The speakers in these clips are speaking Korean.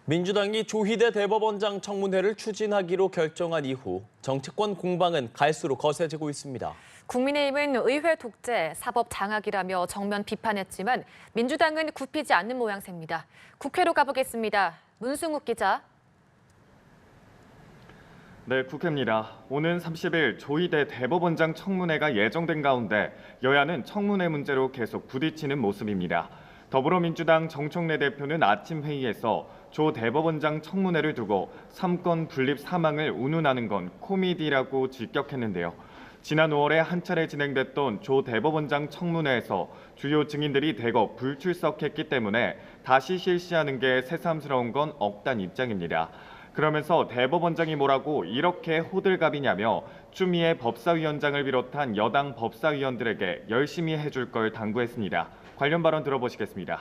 민주당이 조희대 대법원장 청문회를 추진하기로 결정한 이후 정치권 공방은 갈수록 거세지고 있습니다. 국민의힘은 의회 독재, 사법 장악이라며 정면 비판했지만 민주당은 굽히지 않는 모양새입니다. 국회로 가보겠습니다. 문승욱 기자. 네, 국회입니다. 오는 30일 조희대 대법원장 청문회가 예정된 가운데 여야는 청문회 문제로 계속 부딪히는 모습입니다. 더불어민주당 정청래 대표는 아침 회의에서 조 대법원장 청문회를 두고 삼권 분립 사망을 운운하는 건 코미디라고 직격했는데요. 지난 5월에 한 차례 진행됐던 조 대법원장 청문회에서 주요 증인들이 대거 불출석했기 때문에 다시 실시하는 게 새삼스러운 건 없다는 입장입니다. 그러면서 대법원장이 뭐라고 이렇게 호들갑이냐며 추미애 법사위원장을 비롯한 여당 법사위원들에게 열심히 해줄 걸 당부했습니다. 관련 발언 들어보시겠습니다.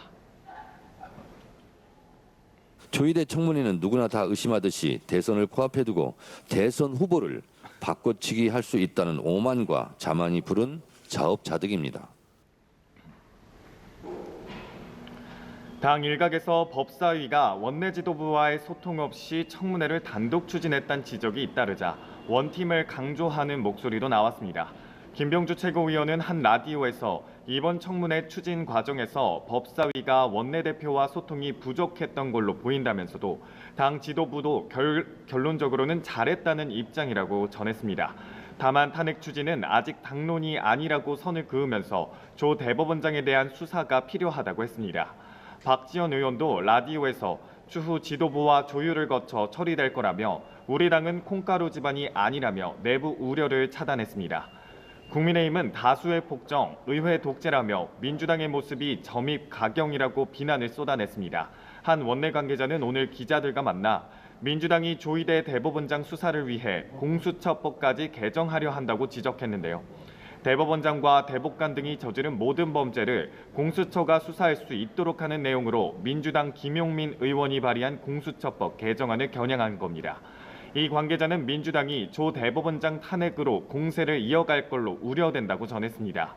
조희대 청문회는 누구나 다 의심하듯이 대선을 코앞에 두고 대선 후보를 바꿔치기 할 수 있다는 오만과 자만이 부른 자업자득입니다. 당 일각에서 법사위가 원내 지도부와의 소통 없이 청문회를 단독 추진했다는 지적이 잇따르자 원팀을 강조하는 목소리도 나왔습니다. 김병주 최고위원은 한 라디오에서 이번 청문회 추진 과정에서 법사위가 원내대표와 소통이 부족했던 걸로 보인다면서도 당 지도부도 결론적으로는 잘했다는 입장이라고 전했습니다. 다만 탄핵 추진은 아직 당론이 아니라고 선을 그으면서 조 대법원장에 대한 수사가 필요하다고 했습니다. 박지원 의원도 라디오에서 추후 지도부와 조율을 거쳐 처리될 거라며 우리 당은 콩가루 집안이 아니라며 내부 우려를 차단했습니다. 국민의힘은 다수의 폭정, 의회 독재라며 민주당의 모습이 점입 가경이라고 비난을 쏟아냈습니다. 한 원내 관계자는 오늘 기자들과 만나 민주당이 조희대 대법원장 수사를 위해 공수처법까지 개정하려 한다고 지적했는데요. 대법원장과 대법관 등이 저지른 모든 범죄를 공수처가 수사할 수 있도록 하는 내용으로 민주당 김용민 의원이 발의한 공수처법 개정안을 겨냥한 겁니다. 이 관계자는 민주당이 조 대법원장 탄핵으로 공세를 이어갈 걸로 우려된다고 전했습니다.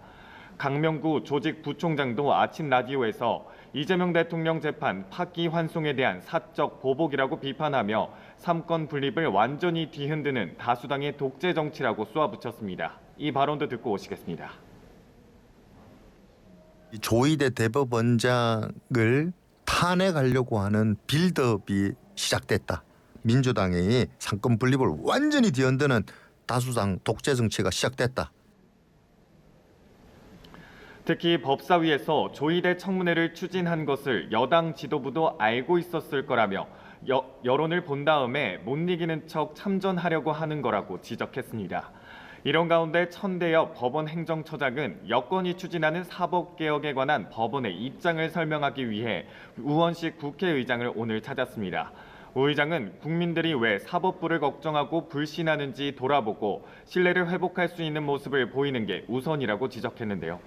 강명구 조직부총장도 아침 라디오에서 이재명 대통령 재판 파기환송에 대한 사적 보복이라고 비판하며 삼권 분립을 완전히 뒤흔드는 다수당의 독재 정치라고 쏘아붙였습니다. 이 발언도 듣고 오시겠습니다. 조희대 대법원장을 탄핵하려고 하는 빌드업이 시작됐다. 민주당이 삼권 분립을 완전히 뒤흔드는 다수당 독재 정치가 시작됐다. 특히 법사위에서 조희대 청문회를 추진한 것을 여당 지도부도 알고 있었을 거라며 여론을 본 다음에 못 이기는 척 참전하려고 하는 거라고 지적했습니다. 이런 가운데 천대엽 법원 행정처장은 여권이 추진하는 사법개혁에 관한 법원의 입장을 설명하기 위해 우원식 국회의장을 오늘 찾았습니다. 우 의장은 국민들이 왜 사법부를 걱정하고 불신하는지 돌아보고 신뢰를 회복할 수 있는 모습을 보이는 게 우선이라고 지적했는데요.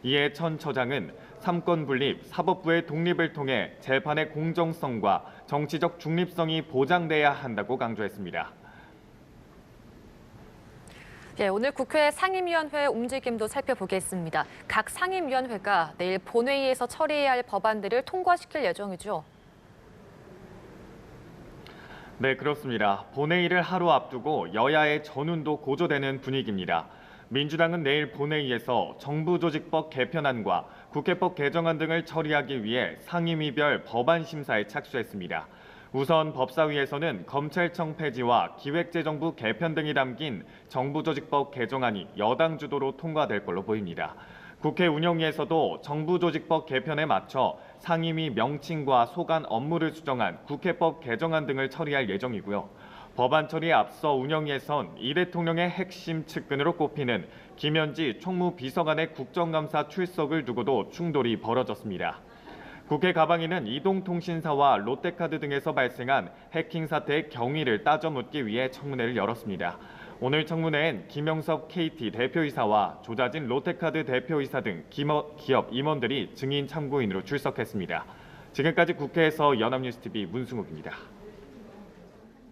이에 천 처장은 삼권 분립, 사법부의 독립을 통해 재판의 공정성과 정치적 중립성이 보장돼야 한다고 강조했습니다. 예, 오늘 국회 상임위원회 움직임도 살펴보겠습니다. 각 상임위원회가 내일 본회의에서 처리해야 할 법안들을 통과시킬 예정이죠. 네, 그렇습니다. 본회의를 하루 앞두고 여야의 전운도 고조되는 분위기입니다. 민주당은 내일 본회의에서 정부조직법 개편안과 국회법 개정안 등을 처리하기 위해 상임위별 법안 심사에 착수했습니다. 우선 법사위에서는 검찰청 폐지와 기획재정부 개편 등이 담긴 정부조직법 개정안이 여당 주도로 통과될 걸로 보입니다. 국회 운영위에서도 정부조직법 개편에 맞춰 상임위 명칭과 소관 업무를 수정한 국회법 개정안 등을 처리할 예정이고요. 법안 처리에 앞서 운영위에선 이 대통령의 핵심 측근으로 꼽히는 김현지 총무비서관의 국정감사 출석을 두고도 충돌이 벌어졌습니다. 국회 가방위는 이동통신사와 롯데카드 등에서 발생한 해킹 사태의 경위를 따져 묻기 위해 청문회를 열었습니다. 오늘 청문회엔 김영섭 KT 대표이사와 조자진 롯데카드 대표이사 등 기업 임원들이 증인 참고인으로 출석했습니다. 지금까지 국회에서 연합뉴스TV 문승욱입니다.